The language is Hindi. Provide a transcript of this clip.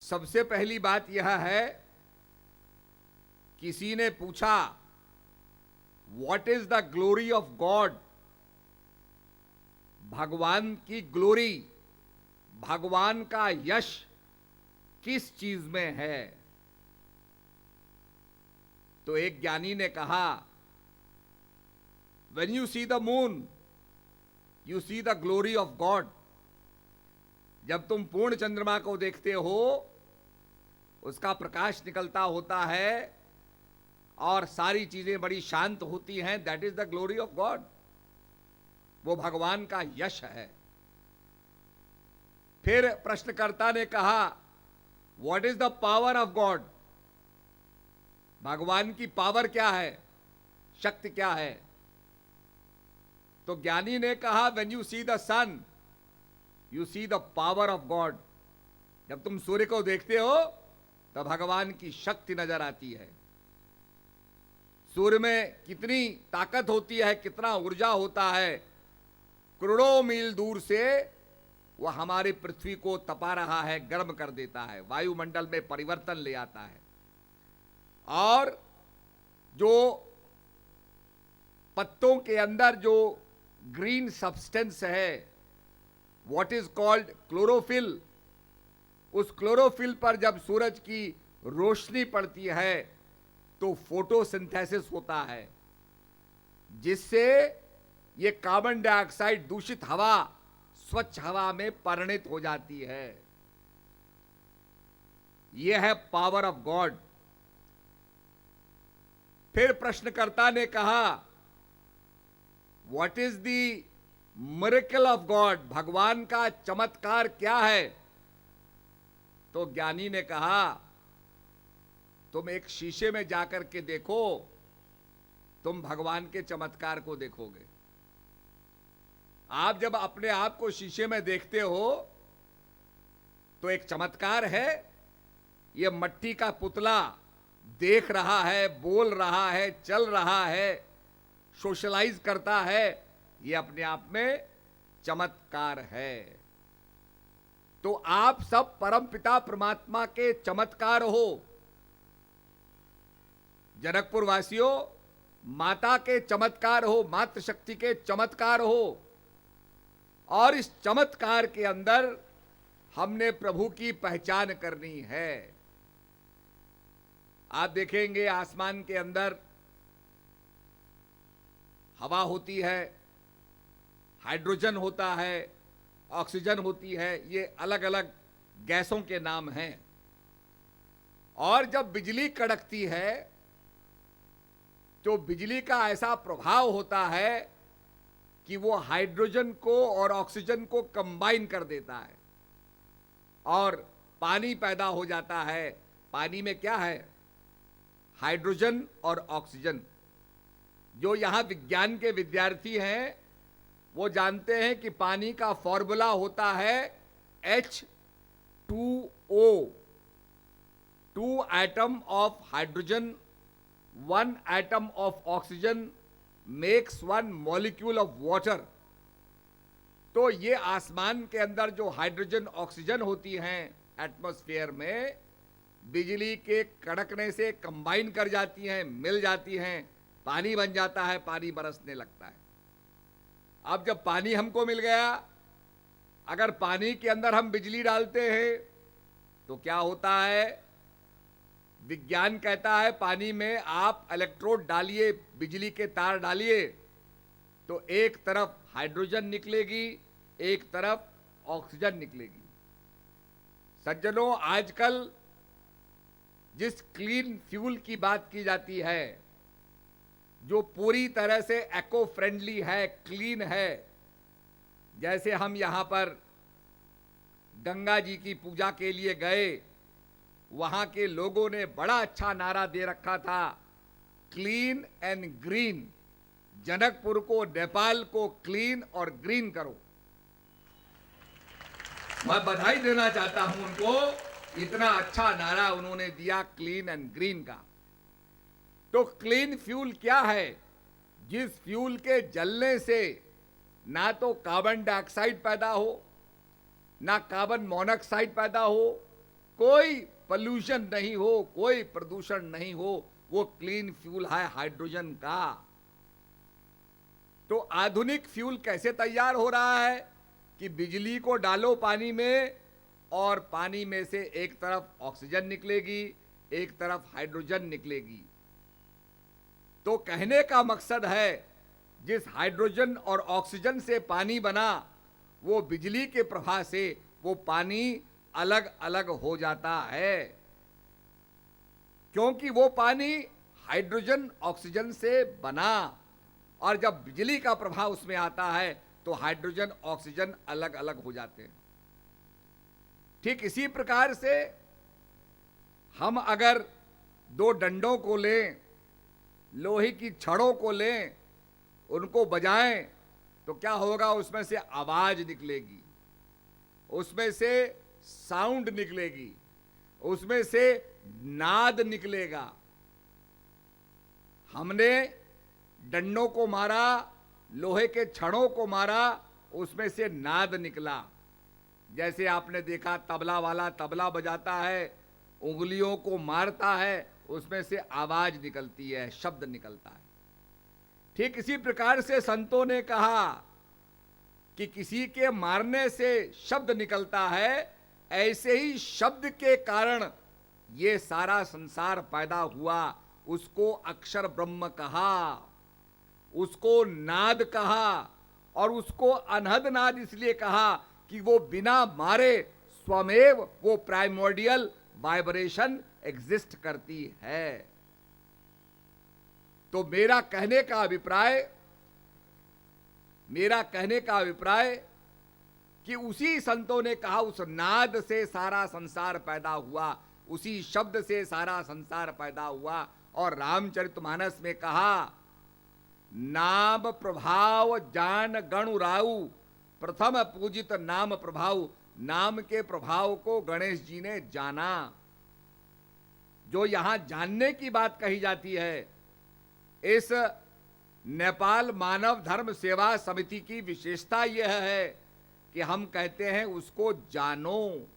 सबसे पहली बात यह है, किसी ने पूछा what is the glory of God. भगवान की ग्लोरी, भगवान का यश किस चीज में है। तो एक ज्ञानी ने कहा, when you see the moon you see the glory of God. जब तुम पूर्ण चंद्रमा को देखते हो, उसका प्रकाश निकलता होता है और सारी चीजें बड़ी शांत होती हैं, that is the glory of God. वो भगवान का यश है। फिर प्रश्नकर्ता ने कहा, what is the power of God. भगवान की पावर क्या है, शक्ति क्या है। तो ज्ञानी ने कहा, when you see the sun you see the power of God. जब तुम सूर्य को देखते हो तो भगवान की शक्ति नजर आती है। सूर्य में कितनी ताकत होती है, कितना ऊर्जा होता है। करोड़ों मील दूर से वह हमारी पृथ्वी को तपा रहा है, गर्म कर देता है, वायुमंडल में परिवर्तन ले आता है। और जो पत्तों के अंदर जो ग्रीन सब्सटेंस है, व्हाट इज कॉल्ड क्लोरोफिल, उस क्लोरोफिल पर जब सूरज की रोशनी पड़ती है तो फोटोसिंथेसिस होता है, जिससे ये कार्बन डाइऑक्साइड दूषित हवा स्वच्छ हवा में परिणित हो जाती है। यह है पावर ऑफ गॉड। फिर प्रश्नकर्ता ने कहा, what is the miracle of God. भगवान का चमत्कार क्या है। तो ज्ञानी ने कहा, तुम एक शीशे में जाकर के देखो, तुम भगवान के चमत्कार को देखोगे। आप जब अपने आप को शीशे में देखते हो तो एक चमत्कार है। यह मट्टी का पुतला देख रहा है, बोल रहा है, चल रहा है, सोशलाइज करता है, यह अपने आप में चमत्कार है। तो आप सब परमपिता परमात्मा के चमत्कार हो। जनकपुर वासियों, माता के चमत्कार हो, मातृशक्ति के चमत्कार हो। और इस चमत्कार के अंदर हमने प्रभु की पहचान करनी है। आप देखेंगे आसमान के अंदर हवा होती है, हाइड्रोजन होता है, ऑक्सीजन होती है, ये अलग अलग गैसों के नाम हैं। और जब बिजली कड़कती है तो बिजली का ऐसा प्रभाव होता है कि वो हाइड्रोजन को और ऑक्सीजन को कंबाइन कर देता है और पानी पैदा हो जाता है। पानी में क्या है, हाइड्रोजन और ऑक्सीजन। जो यहां विज्ञान के विद्यार्थी हैं वो जानते हैं कि पानी का फॉर्मूला होता है H2O, 2 atom of hydrogen, 1 atom of oxygen makes 1 molecule of water. तो ये आसमान के अंदर जो हाइड्रोजन ऑक्सीजन होती हैं एटमॉस्फेयर में, बिजली के कड़कने से कंबाइन कर जाती हैं, मिल जाती हैं, पानी बन जाता है, पानी बरसने लगता है। अब जब पानी हमको मिल गया, अगर पानी के अंदर हम बिजली डालते हैं तो क्या होता है। विज्ञान कहता है पानी में आप इलेक्ट्रोड डालिए, बिजली के तार डालिए, तो एक तरफ हाइड्रोजन निकलेगी, एक तरफ ऑक्सीजन निकलेगी। सज्जनों, आजकल जिस क्लीन फ्यूल की बात की जाती है, जो पूरी तरह से एको फ्रेंडली है, क्लीन है, जैसे हम यहां पर गंगा जी की पूजा के लिए गए, वहां के लोगों ने बड़ा अच्छा नारा दे रखा था, क्लीन एंड ग्रीन। जनकपुर को, नेपाल को क्लीन और ग्रीन करो। मैं बधाई देना चाहता हूं उनको, इतना अच्छा नारा उन्होंने दिया क्लीन एंड ग्रीन का। तो क्लीन फ्यूल क्या है, जिस फ्यूल के जलने से ना तो कार्बन डाइऑक्साइड पैदा हो, ना कार्बन मोनोऑक्साइड पैदा हो, कोई पॉल्यूशन नहीं हो, कोई प्रदूषण नहीं हो, वो क्लीन फ्यूल है हाइड्रोजन का। तो आधुनिक फ्यूल कैसे तैयार हो रहा है कि बिजली को डालो पानी में और पानी में से एक तरफ ऑक्सीजन निकलेगी, एक तरफ हाइड्रोजन निकलेगी। तो कहने का मकसद है जिस हाइड्रोजन और ऑक्सीजन से पानी बना, वो बिजली के प्रभाव से वो पानी अलग अलग हो जाता है, क्योंकि वो पानी हाइड्रोजन ऑक्सीजन से बना, और जब बिजली का प्रभाव उसमें आता है तो हाइड्रोजन ऑक्सीजन अलग अलग हो जाते हैं। ठीक इसी प्रकार से हम अगर दो डंडों को लें, लोहे की छड़ों को लें, उनको बजाएं तो क्या होगा, उसमें से आवाज निकलेगी, उसमें से साउंड निकलेगी, उसमें से नाद निकलेगा। हमने डंडों को मारा, लोहे के छड़ों को मारा, उसमें से नाद निकला। जैसे आपने देखा तबला वाला तबला बजाता है, उंगलियों को मारता है, उसमें से आवाज निकलती है, शब्द निकलता है। ठीक इसी प्रकार से संतों ने कहा कि किसी के मारने से शब्द निकलता है, ऐसे ही शब्द के कारण ये सारा संसार पैदा हुआ। उसको अक्षर ब्रह्म कहा, उसको नाद कहा, और उसको अनहद नाद इसलिए कहा कि वो बिना मारे स्वमेव वो प्राइमोर्डियल वाइब्रेशन एग्जिस्ट करती है। तो मेरा कहने का अभिप्राय कि उसी संतों ने कहा, उस नाद से सारा संसार पैदा हुआ, उसी शब्द से सारा संसार पैदा हुआ। और रामचरितमानस में कहा, नाम प्रभाव जान गणु राऊ, प्रथम पूजित नाम प्रभाव। नाम के प्रभाव को गणेश जी ने जाना। जो यहां जानने की बात कही जाती है, इस नेपाल मानव धर्म सेवा समिति की विशेषता यह है कि हम कहते हैं उसको जानो।